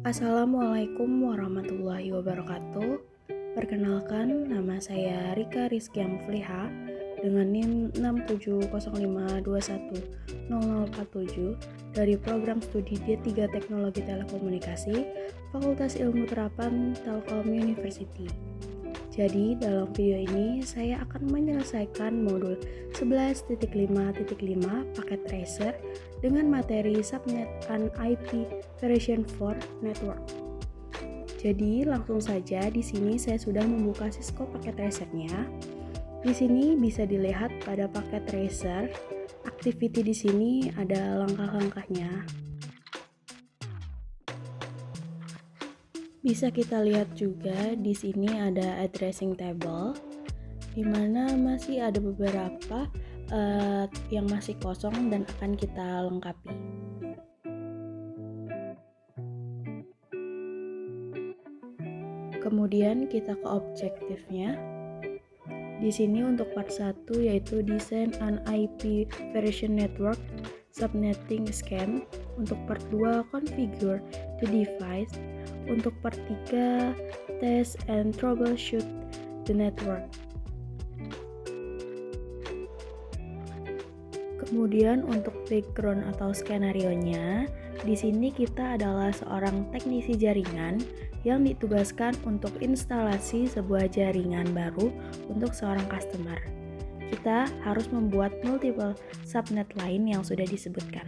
Assalamualaikum warahmatullahi wabarakatuh. Perkenalkan, nama saya Rika Rizky Amfliha dengan NIM 6705210047 dari program studi D3 Teknologi Telekomunikasi, Fakultas Ilmu Terapan Telkom University. Jadi, dalam video ini saya akan menyelesaikan modul 11.5.5 paket tracer dengan materi Subnet and IP version 4 network. Jadi, langsung saja di sini saya sudah membuka Cisco paket tracernya. Di sini bisa dilihat pada paket tracer, activity di sini ada langkah-langkahnya. Bisa kita lihat juga di sini ada addressing table, di mana masih ada beberapa yang masih kosong dan akan kita lengkapi. Kemudian kita ke objektifnya. Di sini untuk part 1 yaitu design an IP version network subnetting scheme. Untuk part 2 configure the device. Untuk part 3 test and troubleshoot the network. Kemudian untuk background atau skenario-nya, di sini kita adalah seorang teknisi jaringan yang ditugaskan untuk instalasi sebuah jaringan baru untuk seorang customer. Kita harus membuat multiple subnet lain yang sudah disebutkan.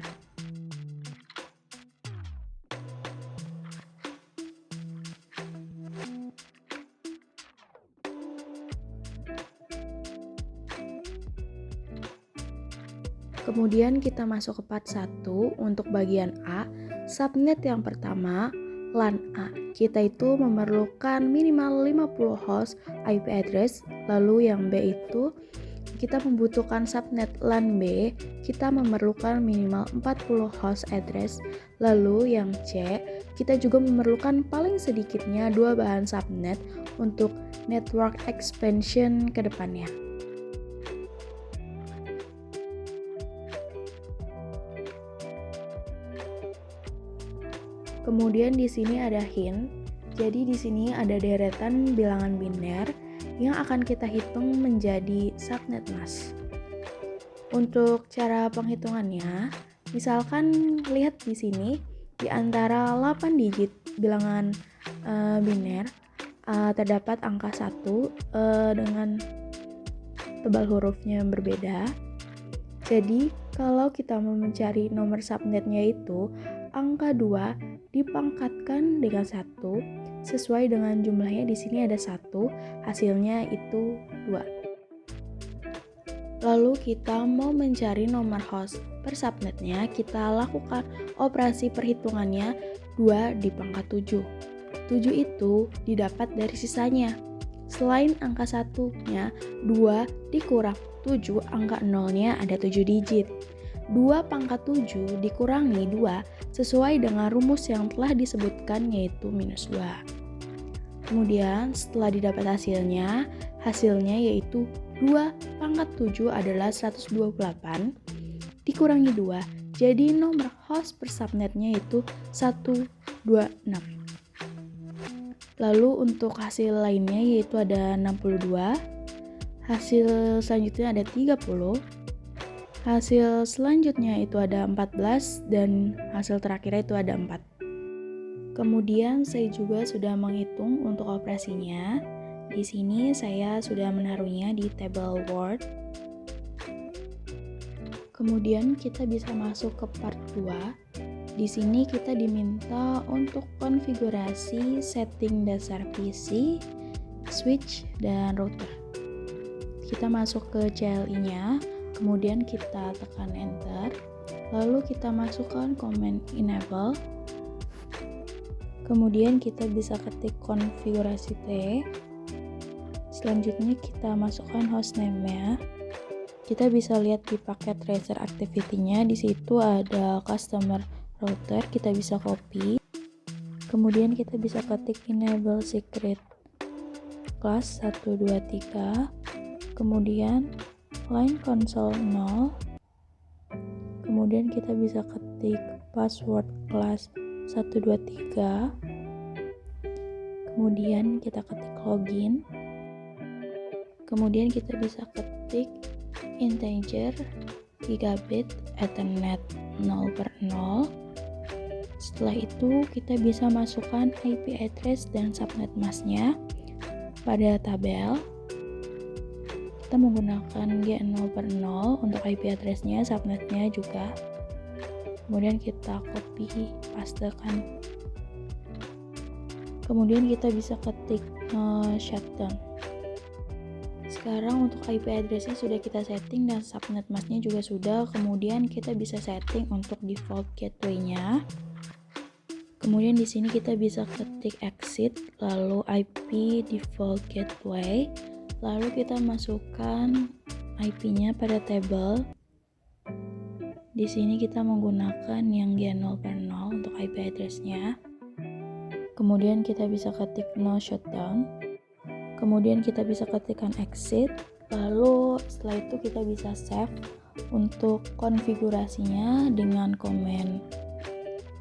Kemudian kita masuk ke part 1 untuk bagian A, subnet yang pertama, LAN A. Kita itu memerlukan minimal 50 host IP address, lalu yang B itu kita membutuhkan subnet LAN B, kita memerlukan minimal 40 host address, lalu yang C, kita juga memerlukan paling sedikitnya 2 bahan subnet untuk network expansion ke depannya. Kemudian di sini ada hint. Jadi di sini ada deretan bilangan biner yang akan kita hitung menjadi subnet mask. Untuk cara penghitungannya, misalkan lihat di sini di antara 8 digit bilangan biner terdapat angka 1 dengan tebal hurufnya yang berbeda. Jadi kalau kita mau mencari nomor subnetnya itu angka 2 dipangkatkan dengan 1 sesuai dengan jumlahnya di sini ada 1, hasilnya itu 2. Lalu kita mau mencari nomor host per subnetnya, kita lakukan operasi perhitungannya 2 dipangkat 7. 7 itu didapat dari sisanya. Selain angka 1-nya, 2 dikurang 7, angka 0-nya ada 7 digit. 2 pangkat 7 dikurangi 2 sesuai dengan rumus yang telah disebutkan yaitu minus 2. Kemudian setelah didapat hasilnya yaitu 2 pangkat 7 adalah 128 dikurangi 2, jadi nomor host per subnetnya yaitu 126. Lalu untuk hasil lainnya yaitu ada 62, hasil selanjutnya ada 30, hasil selanjutnya itu ada 14 dan hasil terakhir itu ada 4. Kemudian saya juga sudah menghitung untuk operasinya. Di sini saya sudah menaruhnya di table Word. Kemudian kita bisa masuk ke part 2. Di sini kita diminta untuk konfigurasi setting dasar PC, switch, dan router. Kita masuk ke CLI-nya. Kemudian kita tekan enter, lalu kita masukkan command enable, kemudian kita bisa ketik konfigurasi T, selanjutnya kita masukkan hostname-nya. Kita bisa lihat di paket tracer activity-nya, di situ ada customer router, kita bisa copy, kemudian kita bisa ketik enable secret class 123, kemudian line console 0, kemudian kita bisa ketik password class 123. Kemudian kita ketik login. Kemudian kita bisa ketik integer gigabit Ethernet 0/0. Setelah itu kita bisa masukkan IP address dan subnet masknya pada tabel. Kita menggunakan G0/0 untuk IP addressnya, subnetnya juga. Kemudian kita copy pastekan. Kemudian kita bisa ketik shutdown. Sekarang untuk IP addressnya sudah kita setting dan subnet masknya juga sudah. Kemudian kita bisa setting untuk default gateway-nya. Kemudian di sini kita bisa ketik exit, lalu IP default gateway, lalu kita masukkan IP-nya pada table. Di sini kita menggunakan yang G0/0 untuk IP address-nya. Kemudian kita bisa ketik no shutdown. Kemudian kita bisa ketikkan exit, lalu setelah itu kita bisa save untuk konfigurasinya dengan komen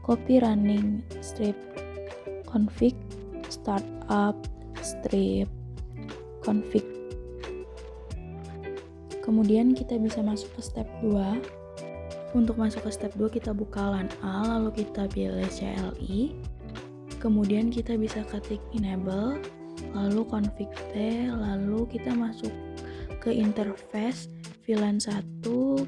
copy running strip config startup strip config. Kemudian kita bisa masuk ke step 2. Untuk masuk ke step 2 kita buka LAN A, lalu kita pilih CLI. Kemudian kita bisa ketik enable, lalu config T, lalu kita masuk ke interface VLAN 1.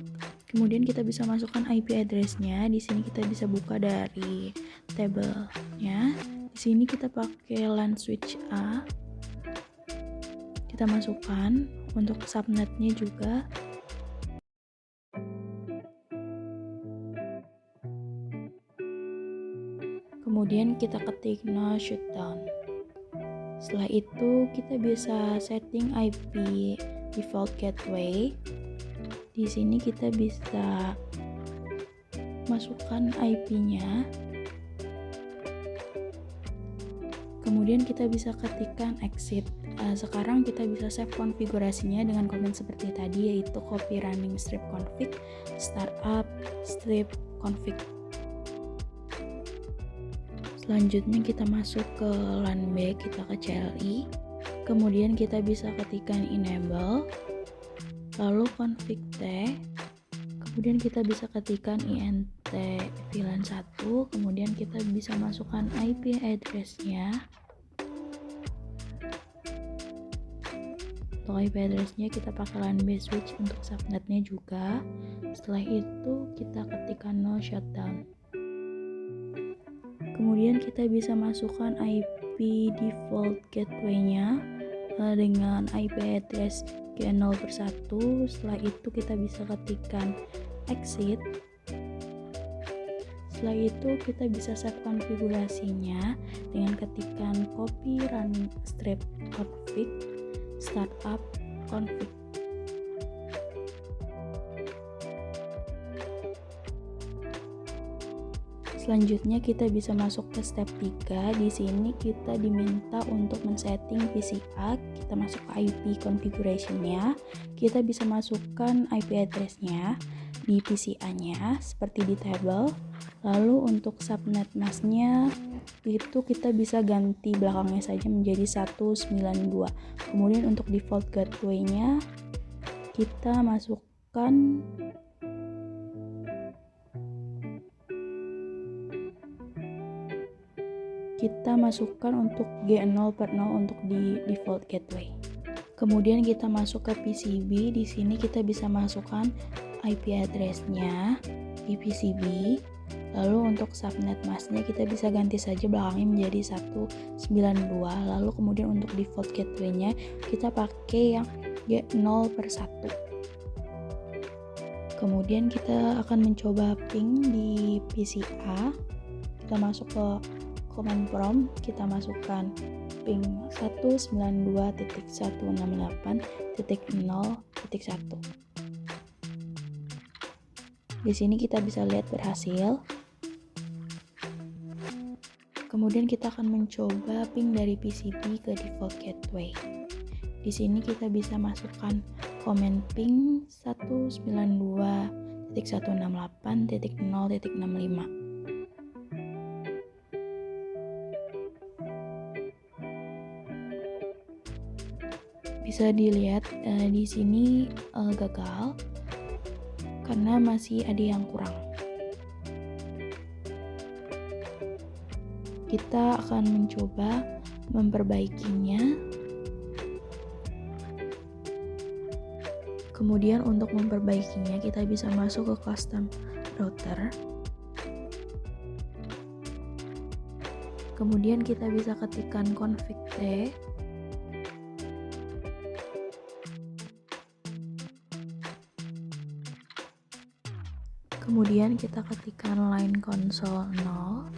Kemudian kita bisa masukkan IP address-nya. Di sini kita bisa buka dari tabelnya. Di sini kita pakai LAN switch A. Kita masukkan untuk subnetnya juga. Kemudian kita ketik no shutdown. Setelah itu kita bisa setting IP default gateway. Di sini kita bisa masukkan IP-nya. Kemudian kita bisa ketikkan exit. Sekarang kita bisa save konfigurasinya dengan komen seperti tadi, yaitu copy running strip config startup strip config. Selanjutnya kita masuk ke LAN B, kita ke CLI. Kemudian kita bisa ketikkan enable, lalu config T. Kemudian kita bisa ketikkan int VLAN 1. Kemudian kita bisa masukkan IP address-nya. Untuk IP address-nya kita pakai LAN B switch untuk subnetnya juga. Setelah itu kita ketikkan no shutdown. Kemudian kita bisa masukkan IP default gateway-nya dengan IP address G0/1. Setelah itu kita bisa ketikkan exit. Setelah itu kita bisa save konfigurasinya dengan ketikan copy running strip config startup config. Selanjutnya kita bisa masuk ke step 3. Di sini kita diminta untuk men-setting PCA. Kita masuk ke IP configuration-nya. Kita bisa masukkan IP address-nya di PCA-nya seperti di table. Lalu untuk subnet mask-nya itu kita bisa ganti belakangnya saja menjadi 192. Kemudian untuk default gateway-nya kita masukkan untuk G0/0 untuk di default gateway. Kemudian kita masuk ke PCB. Di sini kita bisa masukkan IP address-nya di PCB. Lalu untuk subnet mask-nya kita bisa ganti saja belakangnya menjadi 192. Lalu kemudian untuk default gateway-nya kita pakai yang G0/1. Kemudian kita akan mencoba ping di PCA. Kita masuk ke command prompt, kita masukkan ping 192.168.0.1. Di sini kita bisa lihat berhasil. Kemudian kita akan mencoba ping dari PCB ke default gateway. Di sini kita bisa masukkan command ping 192.168.0.65. Bisa dilihat di sini gagal karena masih ada yang kurang. Kita akan mencoba memperbaikinya. Kemudian untuk memperbaikinya kita bisa masuk ke custom router. Kemudian kita bisa ketikkan config t. Kemudian kita ketikkan line console 0.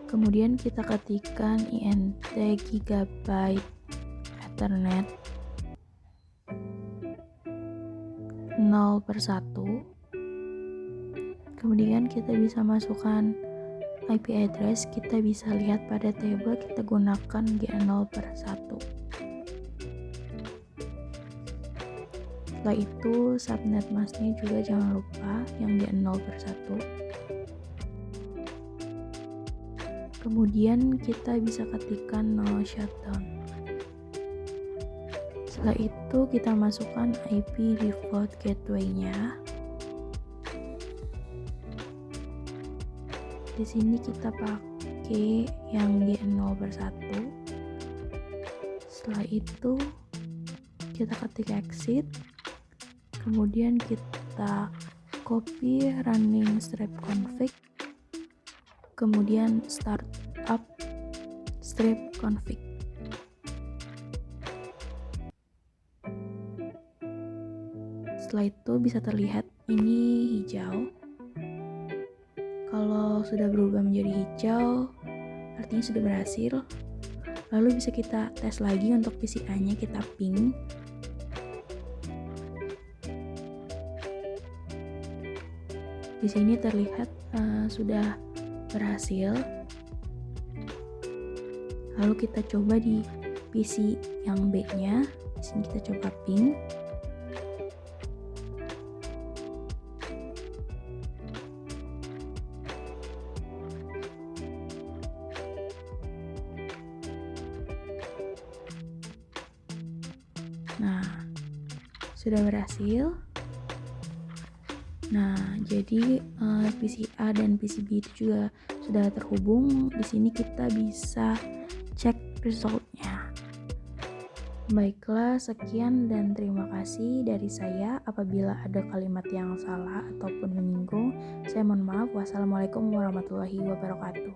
Kemudian kita ketikkan int gigabyte ethernet 0/1. Kemudian kita bisa masukkan IP address, kita bisa lihat pada table kita gunakan G0/1. Setelah itu subnet masknya juga jangan lupa yang G0/1. Kemudian kita bisa ketikkan no shutdown. Setelah itu kita masukkan IP default gateway-nya. Di sini kita pakai yang G0/1. Setelah itu kita ketik exit. Kemudian kita copy running strip config. Kemudian start up strip config. Setelah itu bisa terlihat ini hijau. Kalau sudah berubah menjadi hijau, artinya sudah berhasil. Lalu bisa kita tes lagi untuk PCI-nya, kita ping. Di sini terlihat sudah berhasil. Lalu kita coba di PC yang B-nya. Di sini kita coba ping. Nah, sudah berhasil. Nah, jadi PC A dan PC B itu juga sudah terhubung. Di sini kita bisa cek resultnya. Baiklah, sekian dan terima kasih dari saya. Apabila ada kalimat yang salah ataupun menyinggung, saya mohon maaf. Wassalamualaikum warahmatullahi wabarakatuh.